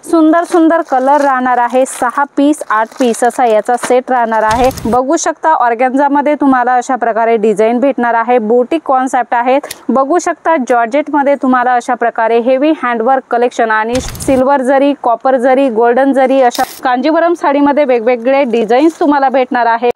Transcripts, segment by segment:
सुंदर सुंदर कलर राहणार आहे। 6 पीस 8 पीस असा याचा सेट राहणार आहे। बघू शकता ऑर्गेन्झा मध्ये तुम्हाला अशा प्रकारे डिझाइन भेटणार आहे। बुटीक कॉन्सेप्ट आहेत। बघू शकता जॉर्जेट मध्ये तुम्हाला अशा प्रकारे हेवी हँडवर्क कलेक्शन आणि सिल्वर जरी, कॉपर जरी, गोल्डन जरी अशा कांजीवरम साडीमध्ये वेगवेगळे डिझाईन्स तुम्हाला भेटणार आहे।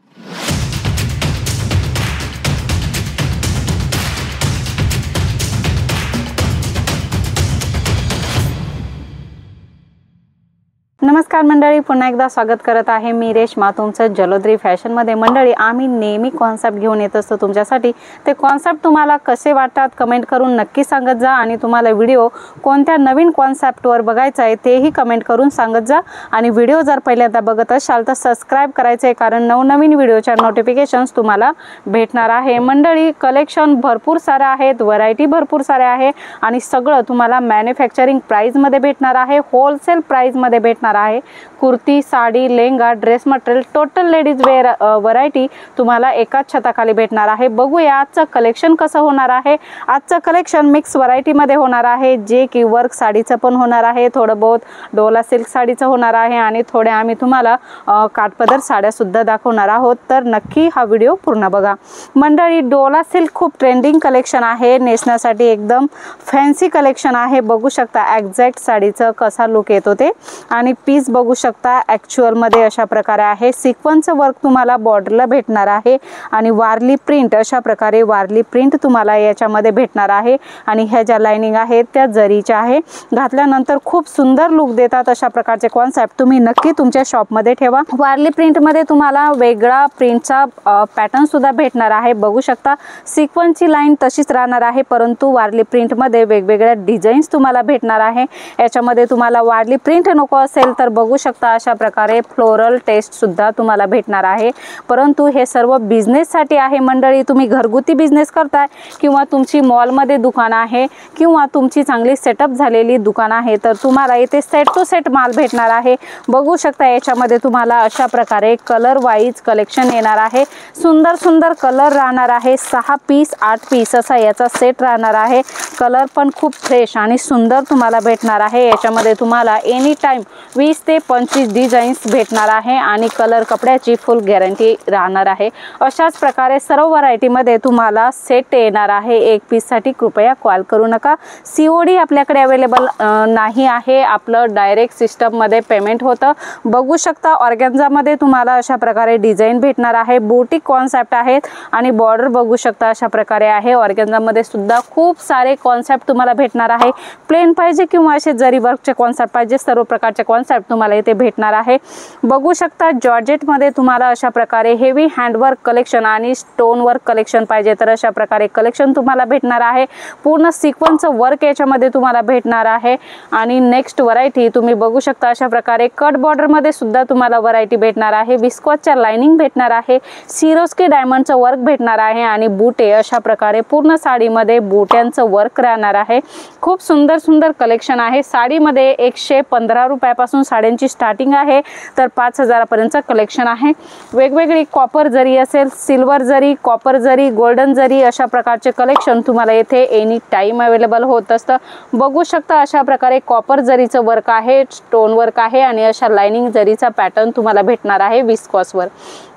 नमस्कार मंडळी, पुन्हा एकदा स्वागत करत आहे मी रेश्मा तुमचं जलोद्री फॅशन मध्ये। मंडळी, आम्ही नेहमी कॉन्सेप्ट घेऊन येत असतो तुमच्यासाठी। ते कॉन्सेप्ट तुम्हाला कसे वाटतात कमेंट करून नक्की सांगत जा आणि तुम्हाला व्हिडिओ कोणत्या नवीन कॉन्सेप्टवर बघायचा आहे तेही कमेंट करून सांगत जा। आणि व्हिडिओ जर पहिल्यांदा बघत असाल तर सबस्क्राइब करायचे आहे, कारण नवनवीन व्हिडिओच्या नोटिफिकेशन्स तुम्हाला भेटणार आहे। मंडळी, कलेक्शन भरपूर सारे आहेत, व्हरायटी भरपूर सारे आहे आणि सगळं तुम्हाला मॅन्युफॅक्चरिंग प्राइस मध्ये भेटणार आहे, होलसेल प्राइस मध्ये भेटणार आहे। Kurti, sari, lehenga, dress material, total ladies wear variety तुम्हाला एकाच छताखाली भेटणार आहे। बघूया आजचं कलेक्शन कसं होणार आहे। आजचं कलेक्शन मिक्स व्हरायटी मध्ये होणार आहे, जे की वर्क साडीचं पण होणार आहे, थोडं बहुत डोला सिल्क साडीचं होणार आहे आणि थोडे आम्ही तुम्हाला काठपदर साड्या सुद्धा दाखवणार आहोत। तर नक्की हा व्हिडिओ पूर्ण बघा। मंडळी, डोला सिल्क खूप ट्रेंडिंग कलेक्शन आहे, नेसण्यासाठी एकदम फॅन्सी कलेक्शन आहे। बघू शकता एक्झॅक्ट साडीचं कसा लुक येतो ते, आणि पीस बघू शकता ॲक्च्युअल मध्ये अशा प्रकारे आहे। सिक्वेन्सचं वर्क तुम्हाला बॉर्डरला भेटणार आहे आणि वारली प्रिंट अशा प्रकारे वारली प्रिंट तुम्हाला याच्यामध्ये भेटणार आहे। आणि ह्या ज्या लाइनिंग आहेत त्या जरीच्या आहे, घातल्यानंतर खूप सुंदर लुक देतात। अशा प्रकारचे कॉन्सेप्ट तुम्ही नक्की तुमच्या शॉप मध्ये ठेवा। वारली प्रिंट मध्ये तुम्हाला वेगळा प्रिंटचा पॅटर्न सुद्धा भेटणार आहे। बघू शकता सिक्वेन्सची लाईन तशीच राहणार आहे, परंतु वारली प्रिंट मध्ये वेगवेगळ्या डिझाईन्स तुम्हाला भेटणार आहे। याच्यामध्ये तुम्हाला वारली प्रिंट नको असेल तर बघू शकता अशा प्रकारे फ्लोरल टेस्ट सुद्धा तुम्हाला भेटणार आहे। परंतु हे सर्व बिझनेस साठी आहे मंडळी। तुम्ही घरगुती बिझनेस करताय किंवा तुमची मॉल मध्ये दुकान आहे किंवा तुमची चांगली सेटअप झालेली दुकान आहे, तर तुम्हाला इथे सेट टू सेट माल भेटणार आहे। बघू शकता याच्यामध्ये तुम्हाला अशा प्रकारे कलर वाईज कलेक्शन येणार आहे। सुंदर सुंदर कलर राहणार आहे। 6 पीस 8 पीस असा याचा सेट राहणार आहे। कलर पण खूप फ्रेश आणि सुंदर तुम्हाला भेटणार आहे। याच्यामध्ये तुम्हाला एनी टाइम 20 ते 25 डिझाईन्स भेटणार आहे आणि कलर कपड्याची फुल गॅरंटी राहणार आहे। अशाच प्रकारे सर्व व्हरायटी मध्ये तुम्हाला सेट येणार आहे। एक पीस साठी कृपया कॉल करू नका। COD आपल्याकडे अवेलेबल नाही आहे, आपलं डायरेक्ट सिस्टम मध्ये पेमेंट होतं। बघू शकता ऑर्गेन्झा मध्ये तुम्हाला अशा प्रकारे डिझाइन भेटणार आहे। बुटीक कॉन्सेप्ट आहेत आणि बॉर्डर बघू शकता अशा प्रकारे आहे। ऑर्गेन्झा मध्ये सुद्धा खूप सारे कॉन्सेप्ट तुम्हाला भेटणार आहे। प्लेन पाहिजे किंवा असे जरी वर्कचे कॉन्सेप्ट पाहिजे, सर्व प्रकारचे कॉन्सेप्ट तुम्हाला इथे भेटणार आहे। बघू शकता जॉर्जेट मध्ये तुम्हाला अशा प्रकारे हेवी हँडवर्क कलेक्शन आणि स्टोन वर्क कलेक्शन पाहिजे तर अशा प्रकारे कलेक्शन तुम्हाला भेटणार आहे। पूर्ण सिक्वेन्सचं वर्क याच्यामध्ये तुम्हाला भेटणार आहे। आणि नेक्स्ट व्हरायटी तुम्ही बघू शकता अशा प्रकारे कट बॉर्डर मध्ये सुद्धा तुम्हाला व्हरायटी भेटणार आहे। विस्कॉसच्या लाइनिंग भेटणार आहे, सिरोस्की डायमंडचं वर्क भेटणार आहे आणि बुटे अशा प्रकारे पूर्ण साडीमध्ये बुट्यांचं वर्क राहणार आहे। खूप सुंदर सुंदर कलेक्शन आहे। साडीमध्ये 115 रुपयापासून साड्यांची स्टार्टिंग आहे तर 5000 पर्यंत कलेक्शन आहे। वेगवेगळी कॉपर जरी असेल, सिल्वर जरी, कॉपर जरी, गोल्डन जरी अशा प्रकारचे कलेक्शन तुम्हाला येथे एनी टाइम अवेलेबल होत असतं। बघू शकता अशा प्रकारे कॉपर जरीचं वर्क आहे, स्टोन वर्क आहे आणि अशा लाइनिंग जरीचा पॅटर्न तुम्हाला भेटणार आहे विस्कॉसवर।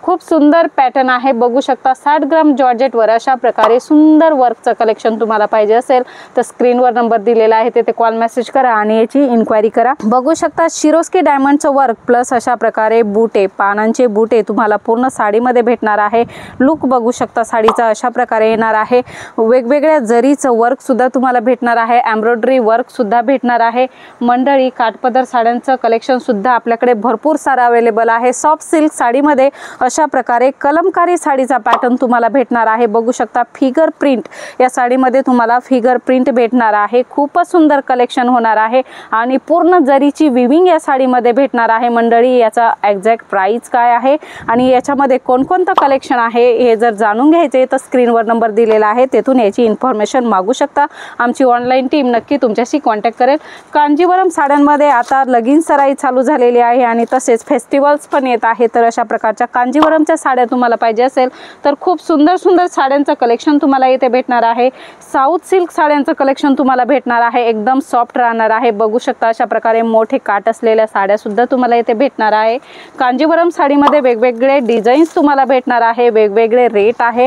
खूप सुंदर पॅटर्न आहे। बघू शकता 60 ग्राम जॉर्जेट वर अशा प्रकारे सुंदर वर्कचं कलेक्शन तुम्हाला पाहिजे असेल तर स्क्रीनवर नंबर दिलेला आहे, तिथे कॉल मेसेज करा आणि याची इन्क्वायरी करा। बघू शकता सिरोस्की डायमंडचं वर्क प्लस अशा प्रकारे बुटे, पानांचे बुटे तुम्हाला पूर्ण साडीमध्ये भेटणार आहे। लुक बघू शकता साडीचा अशा प्रकारे येणार आहे। वेगवेगळ्या जरीचं वर्क सुद्धा तुम्हाला भेटणार आहे, एम्ब्रॉयडरी वर्क सुद्धा भेटणार आहे। मंडळी, काठपदर साड्यांचं कलेक्शन सुद्धा आपल्याकडे भरपूर सारा अवेलेबल आहे। सॉफ्ट सिल्क साडीमध्ये अशा प्रकारे कलमकारी साडीचा पॅटर्न तुम्हाला भेटणार आहे। बघू शकता फिगर प्रिंट, या साडीमध्ये तुम्हाला फिगर प्रिंट भेटणार आहे। खूपच सुंदर कलेक्शन होणार आहे आणि पूर्ण जरीची विविंग या साडीमध्ये भेटणार आहे। मंडळी, याचा एक्झॅक्ट प्राइस काय आहे आणि याच्यामध्ये कोणकोणतं कलेक्शन आहे हे जर जाणून घ्यायचे तर स्क्रीनवर नंबर दिलेला आहे, तेथून याची इन्फॉर्मेशन मागू शकता। आमची ऑनलाईन टीम नक्की तुमच्याशी कॉन्टॅक्ट करेल। कांजीवरम साड्यांमध्ये आता लगीन सराई चालू झालेली आहे आणि तसेच फेस्टिवल्स पण येत आहे, तर अशा प्रकारच्या कांजीवरम कांजीवरमच्या साड्या तुम्हाला पाहिजे असेल तर खूप सुंदर सुंदर साड्यांचं कलेक्शन तुम्हाला इथे भेटणार आहे। साऊथ सिल्क साड्यांचं कलेक्शन तुम्हाला भेटणार आहे, एकदम सॉफ्ट राहणार आहे। बघू शकता अशा प्रकारे मोठे काठ असलेल्या साड्या सुद्धा तुम्हाला इथे भेटणार आहे। कांजीवरम साडीमध्ये वेगवेगळे डिझाईन्स तुम्हाला भेटणार आहे, वेगवेगळे रेट आहे,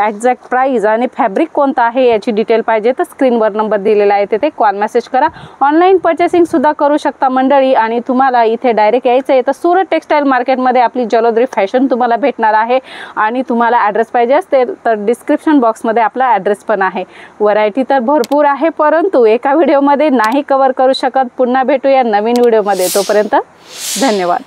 एक्झॅक्ट प्राइस आणि फॅब्रिक कोणतं आहे याची डिटेल पाहिजे तर स्क्रीनवर नंबर दिलेला आहे, तिथे कॉल मेसेज करा। ऑनलाईन पर्चेसिंग सुद्धा करू शकता मंडळी। आणि तुम्हाला इथे डायरेक्ट यायचं आहे तर सुरत टेक्सटाईल मार्केटमध्ये आपली जलोद्री फॅशन तुम्हाला भेटणार आहे। आणि तुम्हाला ॲड्रेस पाहिजे असेल तर डिस्क्रिप्शन बॉक्समध्ये आपला ॲड्रेस पण आहे। व्हरायटी तर भरपूर आहे, परंतु एका व्हिडिओमध्ये नाही कव्हर करू शकत। पुन्हा भेटूया नवीन व्हिडिओमध्ये, तोपर्यंत धन्यवाद।